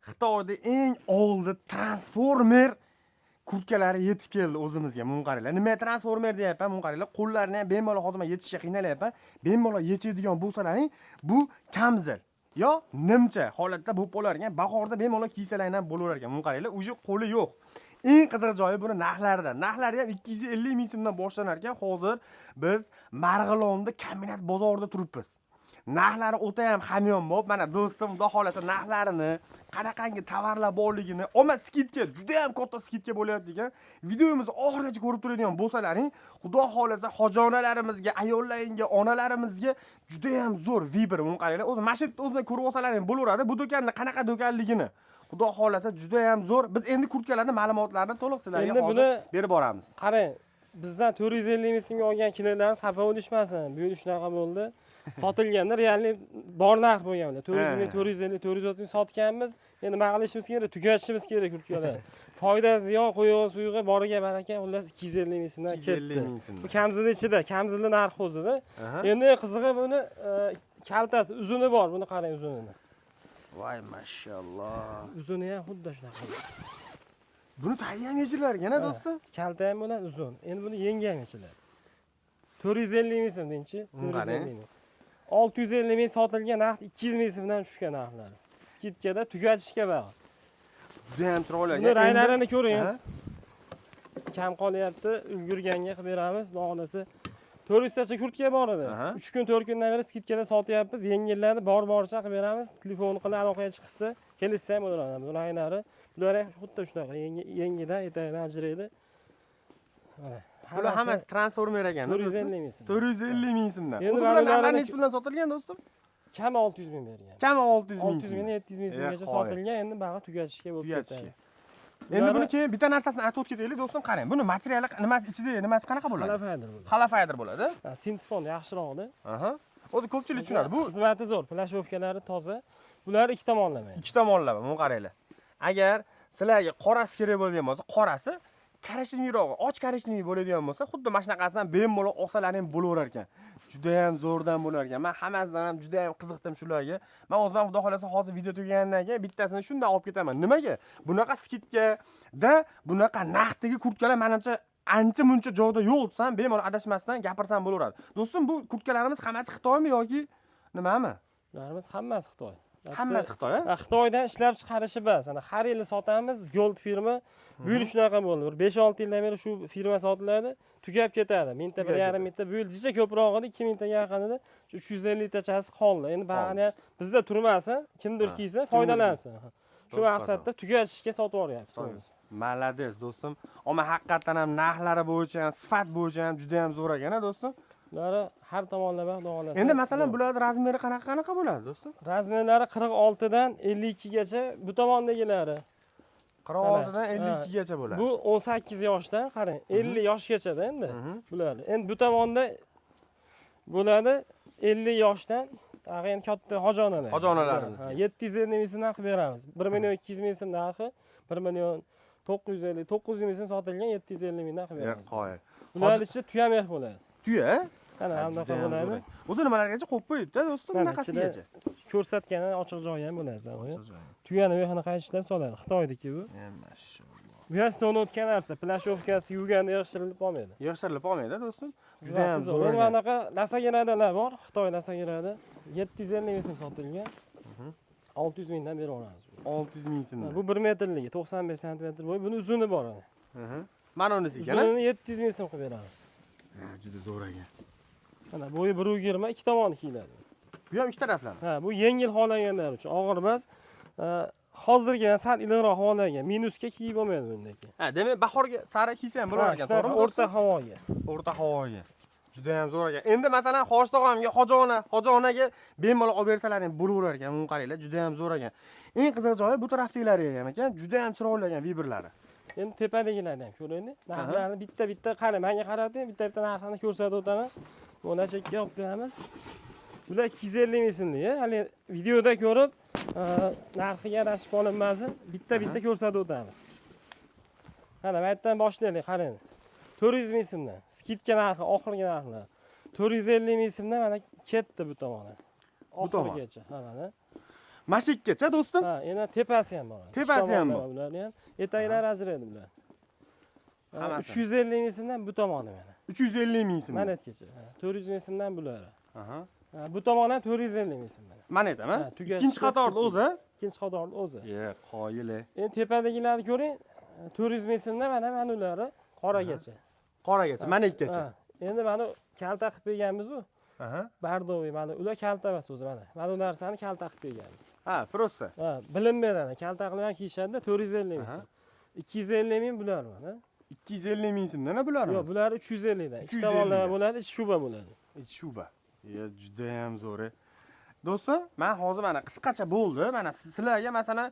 Xitoyda eng oldi transformer kurtkalari yetib keldi o'zimizga. Mun qaranglar. Nima transformer deyapman? Mun qaranglar. Qo'llarini ham bemalol hozir men yetishga qiynalyapman. Bemalol yechadigan bo'lsalaring, bu kamzil yo nimcha holatda bo'lib qolar ekan. Bahorda bemalol kiysalaring ham bo'lar ekan. Mun qaranglar, o'sha qo'li yo'q. Eng qiziq joyi buni narxlarida. Narxlari ham 250 ming so'mdan boshlanar ekan. Hozir biz Marg'ilonda kombinat bozorida turibmiz. Narxlari o'ta ham hamyonbop. Mana do'stim xudo xolasa narxlarini, qanaqangi tovarlar borligini, ama skidka, juda ham katta skidka bo'lyapti ekan. Videomizni oxirigacha ko'rib turadigan bo'lsalaring, xudo xolasa xojonalarimizga, ayollaringga, onalarimizga juda ham zo'r Vibr. Buni qaranglar. O'zi mashitni o'zidan ko'rib olsalaring bo'laveradi. Bu do'konning qanaqa do'konligini. Xudo xolasa juda ham zo'r. Biz endi kurtkalarning ma'lumotlarini to'liq sizlarga hozir berib boramiz. Qarang, bizdan 450 ming so'mga olgan kilolarni safa bo'lishmasin. Bu yil shunaqa bo'ldi. Sotilganda realni bor narx bo'lgan. 400 ming, 450, 430 ming sotganmiz. Endi nima qilishimiz kerak? Tugatishimiz kerak kurtkalar. Foyda ziyon qo'ygan suyga boriga baraka, xullas 250 ming so'mdan ketdi. Bu kamzilning ichida, kamzilning narxi o'zida. Endi qizig'i buni kaltasi, uzuni bor. Buni qarang uzunini. Voy mashalloh. Uzuni ham xuddi shunaqa. Buni tayi ham yechilarkan-a do'stim? Kalta ham bilan uzun. Endi buni yengi ham yechilar. 450 ming so'mdan-chi? 450 ming. 650 ming sotilgan narx 200 ming so'mdan tushgan narxlar. Skidkada tugatishga bog'liq. Juda ham chiroyli. Buni ranglarini ko'ring. Kam qolyapti, ulgurganga qilib beramiz. Xudo 400 tacha kurtka bor edi. 3 kun 4 kundan beri skidkada sotyapmiz. Yengillarni bor-boricha qilib beramiz. Telefon qilib aloqaga chiqsa, kelishsa ham bo'laveradi. Bu ranglari, bular ham xuddi shunaqa, yengidan etagidan ajraydi. Mana. Bular hammasi transformer ekan. 450 ming so'm. 450 ming so'mdan. Endi Bular narxlar necha puldan sotilgan do'stim? Kami 600 ming bergan. Kami 600 ming. 600 ming, 700 ming so'mgacha sotilgan. Endi bag'i tugatishga bo'lib ketadi. Endi buni keyin bitta narsasini aytib o'taylik do'stim, qarang. Buni materiali nimasi ichida, nimasi qanaqa bo'ladi? Halafaydir bo'ladi. Halafaydir bo'ladi. Sinfon yaxshiroqda. O'zi ko'pchilik tushunadi. Bu xizmati zo'r, plashovkalari toza. Bular ikki tomonlama. Ikki tomonlama, buni qaranglar. Agar sizlarga qorasi kerak bo'lgan bo'lsa, qorasi karishniroq, och karishniy bo'ladigan bo'lsa, xuddi mana shunaqasidan bemalol olsalaring bo'laverar ekan. Juda ham zo'rdan bo'lar ekan. Men hammasidan ham juda ham qiziqdim shularga. Men o'zim xudo xolasa hozir video tugagandan keyin bittasini shunday olib ketaman. Nimaga? Bunaqa skidkada, bunaqa narxdagi kurtkalar menimcha ancha-muncha joyda yo'q desam, bemalol adashmasdan gapirsam bo'laveradi. Do'stim, bu kurtkalarimiz hammasi Xitoymi yoki nimami? Ularimiz hammasi Xitoy. Hammasi Xitoy, a? Xitoydan ishlab chiqarishi bas. Ana har yili sotamiz, Gold firma. Bu yil shunaqa bo'ldi. 5-6 yildan beri shu firma sotiladi, tugab ketadi. Mingta, 1,5 mingta, bu yil jicha ko'proq edi, 2 mingtaga yaqin edi. 350 tachasi qoldi. Endi bag'ini bizda turmasin, kimdir kiysa, foydalansin. Shu maqsadda tugatishga sotib yuboryapmiz. Malades do'stim. Ammo haqiqatan ham narxlari bo'yicha ham, sifat bo'yicha ham juda ham zo'r ekan-a do'stim. Ular har tomonlama xudo xolasa. Endi masalan bularning razmeri qanaqa bo'ladi do'stim? Razmerlari 46 dan 52 gacha, bu tomondagilari 46 dan 52 gacha bo'ladi. Bu 18 yoshdan, qarang, 50 yoshgacha-da endi bular. Endi bu tomonda bo'ladi 50 yoshdan, tag'in katta hojonalar. Hojonalarimiz. 750 ming so'mdan qilib beramiz. 1 million 200 ming so'm narxi, 1 million 900 ming so'm sotilgan, 750 mingdan qilib beramiz. Qo'y. Bular ichida tuya meh bo'ladi. Tuya? Ana bunaqa bo'ladi. O'zi nimalargacha qo'yib qo'yibdi do'stim, bunaqasigacha. Ko'rsatgani ochiq joyi ham bo'ladi. Tuyani mehini qaytishlar soladi. Xitoydiki bu. Mashalloh. Bu ham sinovdan o'tgan narsa. Plashovkasi yuvganda yig'ishtirilib olmaydi. Yig'ishtirilib olmaydi do'stim. Juda ham zo'r. Endi bunaqa lasagiradalar bor. Xitoy lasagirada 750 ming so'm sotilgan. 600 mingdan berib olamiz. 600 ming so'm. Bu 1 metrligi, 95 sm bo'yi. Buni uzuni bor ana. Mana unisi ekan. Uzunini 700 ming so'm qilib beramiz. Juda zo'r ekan. Mana bo'yi 1.20, ikki tomoni kiyiladi. Bu ham ikki taraflama. Bu yengil holaganlar uchun, og'ir emas. Hozirgi sal iliqroq holaga, minusga kiyib bo'lmaydi bundaki. Demak, bahorga sari kiysa ham bo'lar ekan, to'g'rimi? O'rta havoga. O'rta havoga. Juda ham zo'r ekan. Endi masalan, Xo'shtog'amga, Xo'jonaga bemalol olib bersalaring bo'laverar ekan. Buni qaranglar, juda ham zo'r ekan. Eng qiziq joyi bu tarafdagilari ham ekan, juda ham chiroyli ekan vibrlari. Endi tepadagilarni ham ko'raylik. Narxlarni bitta-bitta qarang, menga qarating, bitta-bitta narxini ko'rsatib o'taman. Mana chekka olib beramiz. Bular 250 ming so'mlik, hali videoda ko'rib, narxiga yarashib olinmasin, bitta-bitta ko'rsatib o'tamiz. Mana bu yerdan boshlaylik, qarang. 400 ming so'mdan. Skidka narxi, oxirgi narxlar. 450 ming so'mdan mana ketdi bu tomoni. Oxirigacha, mana. Mashikkacha do'stim. Ha, yana tepasi ham bor. Tepasi ham bor. Bularni ham etaklari ajraydi bular. Hammasi. 350 ming so'mdan bu tomoni mana. 350 ming so'm. Manetgacha. 400 ming so'mdan bular. Aha. Bu tomoni ham 450 ming so'm mana. Manetami? Ha, tugash- Ikkinchi qatorda o'zi. Ikkinchi qatorda o'zi. Qoyil. Endi tepadagilarni ko'ring. 400 ming so'mdan mana ulari qoragacha. Qoragacha, manetgacha. Ha, endi mana kalta qilib berganmiz-ku. Aha. Bardoviy mana ular kalta emas o'zi mana. Mana bu narsani kalta qilib berganmiz. Ha, prosta. Ha, bilim beradi. Kalta qilib ham kiyishadi 450 ming so'm. 250 ming bular mana. 250 ming so'mdan bular. Yo'q, bular 350 dan. Ikki 350 tomonlama dan. bo'ladi, shuba bo'ladi. Shuba. Juda ham zo'r. Do'stim, men hozir mana qisqacha bo'ldi. Mana sizlarga masalan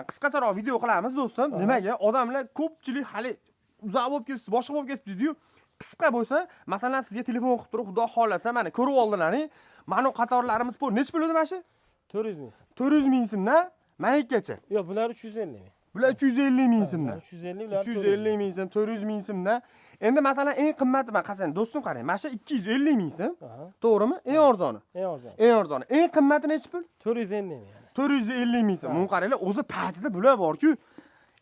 qisqacharoq video qilamiz do'stim. Nimaga? Odamlar ko'pchilik hali uzoq bo'lib ketdi, boshqa bo'lib ketdi deydi-yu. Qisqa bo'lsa, masalan sizga telefon qilib turib, xudo xolasa, mana ko'rib oldilaring. Mana qatorlarimiz bu necha bo'ladi mana shu? 400 ming so'm. 400 ming so'mdan manetgacha. Yo'q, bular 350 ming. Bular 350 ming so'mdan. 350 bular 350 ming so'm, 400 ming so'mdan. Endi masalan eng qimmati man qarang, do'stim qarang. Mana shu 250 ming so'm. To'g'rimi? Eng arzoni. Eng arzon. Eng arzoni. Eng qimmati necha pul? 450 ming. 450 ming so'm. Buni qaranglar, o'zi paytida bular bor-ku.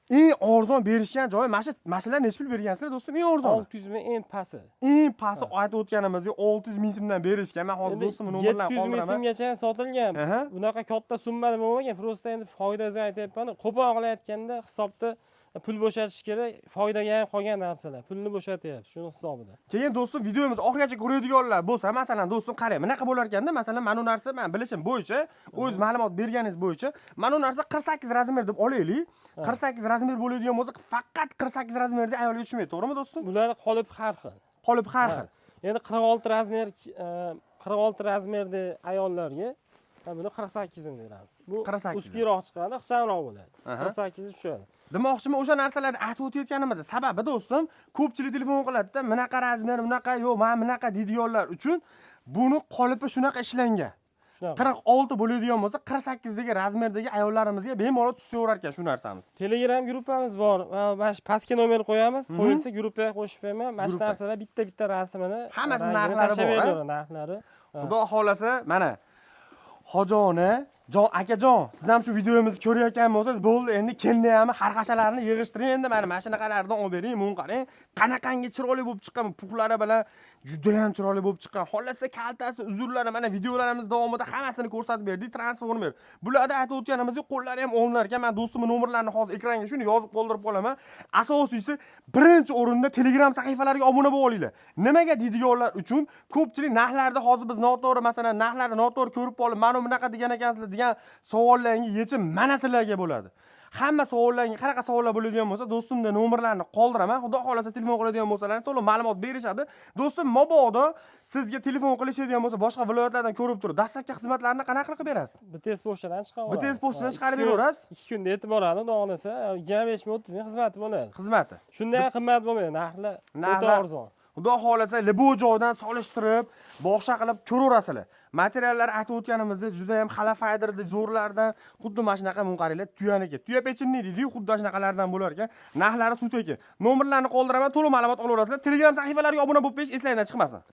Eng arzon berishgan joyi mana shular necha pul bergansizlar do'stim? Eng arzon. 600 ming eng pasti. Eng pasti aytib o'tganimizga 600 ming so'mdan berishgan. Men hozir do'stimning nomerlarini 700 ming qoldiraman. so'mgacha sotilgan. Aha. Bunaqa katta summada bo'lmagan. Prosta endi foydasini aytyapman. Qo'pol qilayotganda hisobda pul bo'shatish kerak. Foydaga ham qolgan narsalar. Pulni bo'shatyapsiz, shuni hisobida. Keyin do'stim videomizni oxirigacha ko'radiganlar bo'lsa, masalan do'stim qarang, bunaqa bo'lar ekanda, masalan, mana bu narsa men bilishim bo'yicha, o'z ma'lumot berganingiz bo'yicha, mana bu narsa 48 razmer deb olaylik. 48 razmer bo'ladigan bo'lsa, faqat 48 razmerda ayolga tushmaydi, to'g'rimi do'stim? Bular qolip har xil. Qolib har xil. Endi 46 razmer 46 razmerda ayollarga buni 48 ni beramiz. Bu 48. uskiroq chiqadi, ixchamroq bo'ladi. Aha. 48 tushadi. Demoqchiman, o'sha narsalarni aytib o'tayotganimizda sababi do'stim, ko'pchilik telefon qiladi-da, bunaqa razmer, bunaqa, yo'q, men bunaqa deydiganlar uchun buni qolipi shunaqa ishlangan. Shunaqa. 46 bo'ladigan bo'lsa, 48 dagi razmerdagi ayollarimizga bemalol tushaverar ekan shu narsamiz. Telegram gruppamiz bor. Mana shu pastga nomer qo'yamiz. Qo'yilsa gruppaga qo'shib qo'yaman. Mana shu Gruppa. narsalar bitta rasmini Hammasi rangini narxlari tashlab bor, beraveradi, narxlari. Xudo xolasa, mana Hojona, akajon, siz ham shu videomizni ko'rayotgan bo'lsangiz, bo'ldi, endi kendi ham xarxashalarni yig'ishtiring, endi mana mashinaqalardan olib bering, buni qarang. Qanaqangi chiroyli bo'lib chiqqan, puhlari bilan juda ham chiroyli bo'lib chiqqan. Xolasa kaltasi, uzurlari, mana videolarimiz davomida hammasini ko'rsatib berdik, transformer. Bularda aytib o'tganimizdek, qo'llari ham olinar ekan. Men do'stimning nomerlarini hozir ekranga shuni yozib qoldirib qolaman. Asosiysi, birinchi o'rinda Telegram sahifalariga obuna bo'lib olinglar. Nimaga deydiganlar uchun ko'pchilik narxlarda hozir biz noto'g'ri, masalan, narxlarni noto'g'ri ko'rib qolib, mana bunaqa degan ekansizlar degan savollarga yechim mana sizlarga bo'ladi. Hamma savollarga qanaqa savollar bo'ladigan bo'lsa, do'stimning nomerlarini qoldiraman. Xudo xolasa telefon qiladigan bo'lsalar, to'liq ma'lumot berishadi. Do'stim, mabodo sizga telefon qilishadigan bo'lsa, boshqa viloyatlardan ko'rib turib, dastlabki xizmatlarni qanaqa qilib berasiz? BTS pochtadan chiqarib olamiz. BTS pochtadan chiqarib beraverasiz. 2 kunda yetib boradi, dog'lasa 25 ming 30 ming xizmati bo'ladi. Xizmati. Shunday ham qimmat bo'lmaydi, narxlar o'ta Narxlar- arzon. Xudo xolasa, bu joydan solishtirib, boshqa qilib ko'raverasizlar. Materiallar aytib o'tganimizda juda ham xalafaydirdi, zo'rlardan, xuddi mana shunaqa mun qaranglar, tuyaniki. Tuya pechinni deydi-yu, xuddi shunaqalardan bo'lar ekan. Narxlari sutaki. Nomerlarni qoldiraman, to'liq ma'lumot olaverasizlar. Telegram sahifalariga obuna bo'lib qo'yish eslangizdan chiqmasin.